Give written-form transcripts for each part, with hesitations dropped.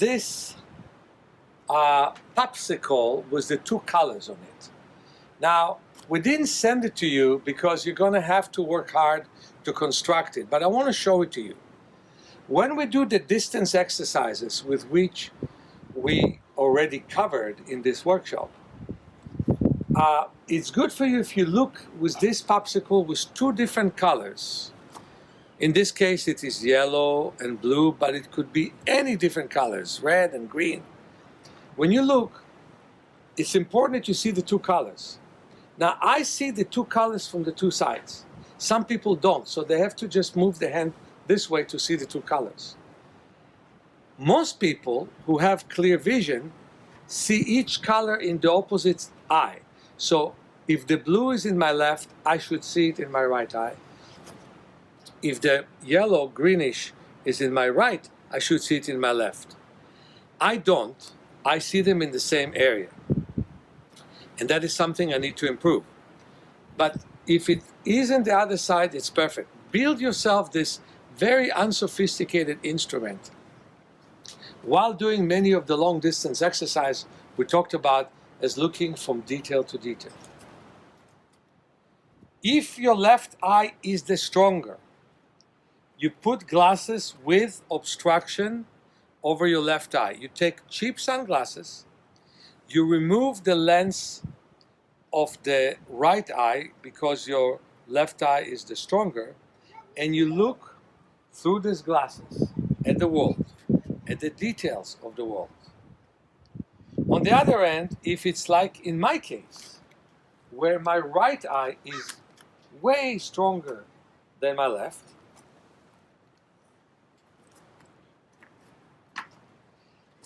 this popsicle with the two colors on it. Now, we didn't send it to you because you're going to have to work hard to construct it, but I want to show it to you. When we do the distance exercises with which we already covered in this workshop, it's good for you if you look with this popsicle with two different colors. In this case, it is yellow and blue, but it could be any different colors, red and green. When you look, it's important that you see the two colors. Now, I see the two colors from the two sides. Some people don't, so they have to just move the hand this way to see the two colors. Most people who have clear vision see each color in the opposite eye. So if the blue is in my left, I should see it in my right eye. If the yellow, greenish is in my right, I should see it in my left. I don't. I see them in the same area. And that is something I need to improve. But if it is on the other side, it's perfect. Build yourself this very unsophisticated instrument. While doing many of the long distance exercise we talked about as looking from detail to detail. If your left eye is the stronger, you put glasses with obstruction over your left eye. You take cheap sunglasses, you remove the lens of the right eye because your left eye is the stronger, and you look through these glasses at the world, at the details of the world. On the other end, if it's like in my case, where my right eye is way stronger than my left,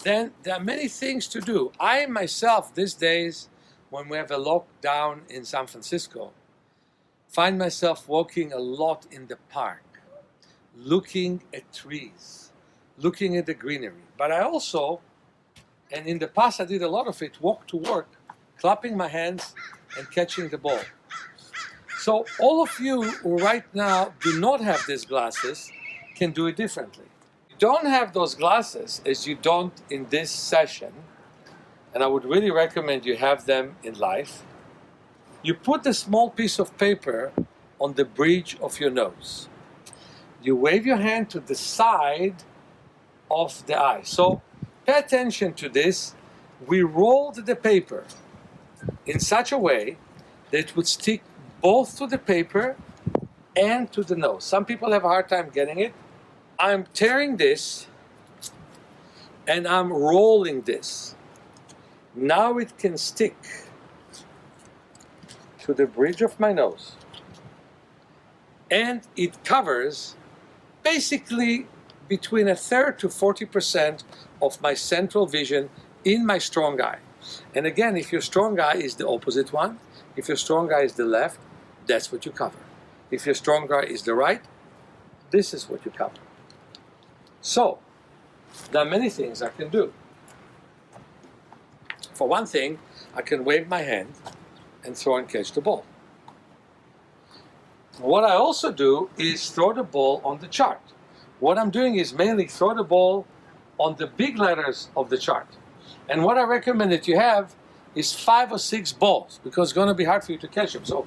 then there are many things to do. I myself, these days, when we have a lockdown in San Francisco, find myself walking a lot in the park, looking at trees, looking at the greenery. But I also, and in the past I did a lot of it, walk to work, clapping my hands and catching the ball. So all of you who right now do not have these glasses can do it differently. You don't have those glasses, as you don't in this session, and I would really recommend you have them in life. You put a small piece of paper on the bridge of your nose. You wave your hand to the side of the eye. So pay attention to this. We rolled the paper in such a way that it would stick both to the paper and to the nose. Some people have a hard time getting it. I'm tearing this and I'm rolling this. Now it can stick to the bridge of my nose. And it covers basically between 1/3 to 40% of my central vision in my strong eye. And again, if your strong eye is the opposite one, if your strong eye is the left, that's what you cover. If your strong eye is the right, this is what you cover. So, there are many things I can do. For one thing, I can wave my hand and throw and catch the ball. What I also do is throw the ball on the chart. What I'm doing is mainly throw the ball on the big letters of the chart. And what I recommend that you have is 5 or 6 balls, because it's going to be hard for you to catch them. So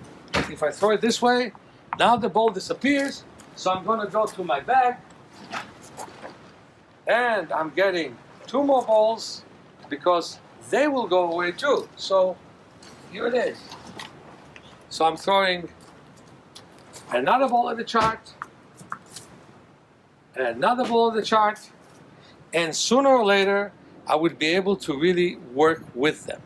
if I throw it this way, now the ball disappears. So I'm going to go to my bag, and I'm getting 2 more balls because they will go away too. So here it is. So I'm throwing another ball at the chart, another ball at the chart, and sooner or later I would be able to really work with them.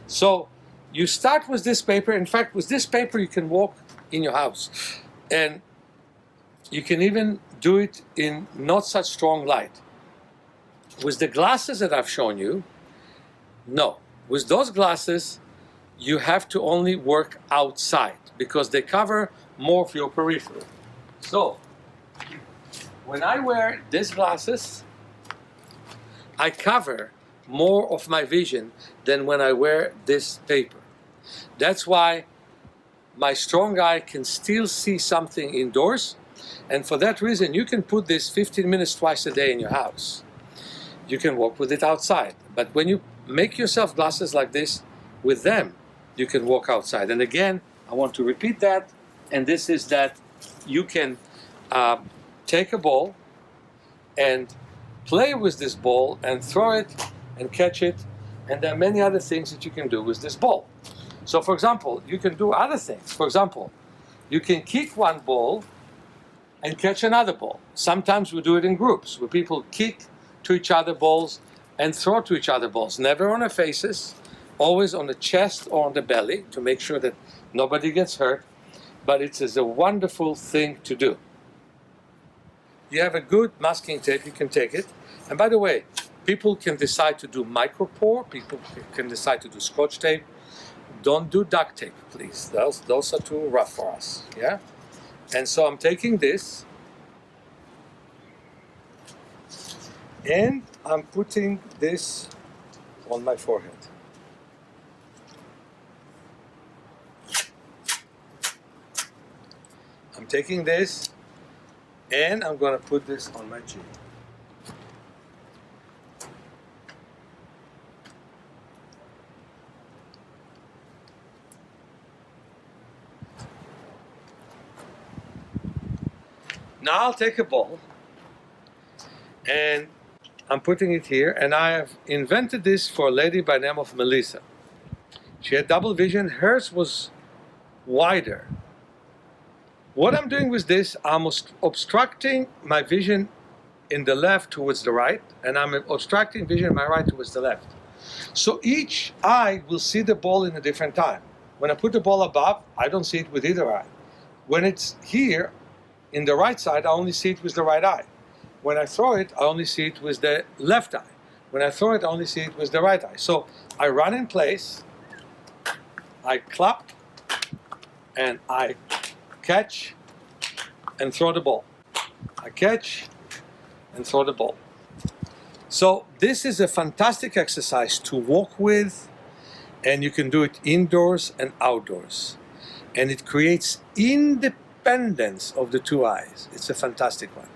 So you start with this paper. In fact, with this paper you can walk in your house, and you can even do it in not such strong light. With the glasses that I've shown you, no. With those glasses, you have to only work outside because they cover more of your periphery. So, when I wear these glasses, I cover more of my vision than when I wear this paper. That's why my strong eye can still see something indoors, and for that reason, you can put this 15 minutes twice a day in your house. you can walk with it outside. But when you make yourself glasses like this, with them, you can walk outside. And again, I want to repeat that, and this is that you can take a ball and play with this ball and throw it and catch it, and there are many other things that you can do with this ball. So for example, you can do other things. For example, you can kick one ball and catch another ball. Sometimes we do it in groups, where people kick to each other balls and throw to each other balls, never on their faces, always on the chest or on the belly, to make sure that nobody gets hurt. But it is a wonderful thing to do. You have a good masking tape, you can take it. And by the way, people can decide to do micropore, people can decide to do scotch tape. Don't do duct tape, please. Those are too rough for us, yeah? And so I'm taking this and I'm putting this on my forehead. I'm taking this and I'm going to put this on my chin. Now I'll take a ball and I'm putting it here, and I have invented this for a lady by the name of Melissa. She had double vision, hers was wider. What I'm doing with this, I'm obstructing my vision in the left towards the right, and I'm obstructing vision in my right towards the left. So each eye will see the ball in a different time. When I put the ball above, I don't see it with either eye. When it's here, in the right side, I only see it with the right eye. When I throw it, I only see it with the left eye. When I throw it, I only see it with the right eye. So I run in place, I clap, and I catch and throw the ball. I catch and throw the ball. So this is a fantastic exercise to walk with, and you can do it indoors and outdoors. And it creates independence of the two eyes. It's a fantastic one.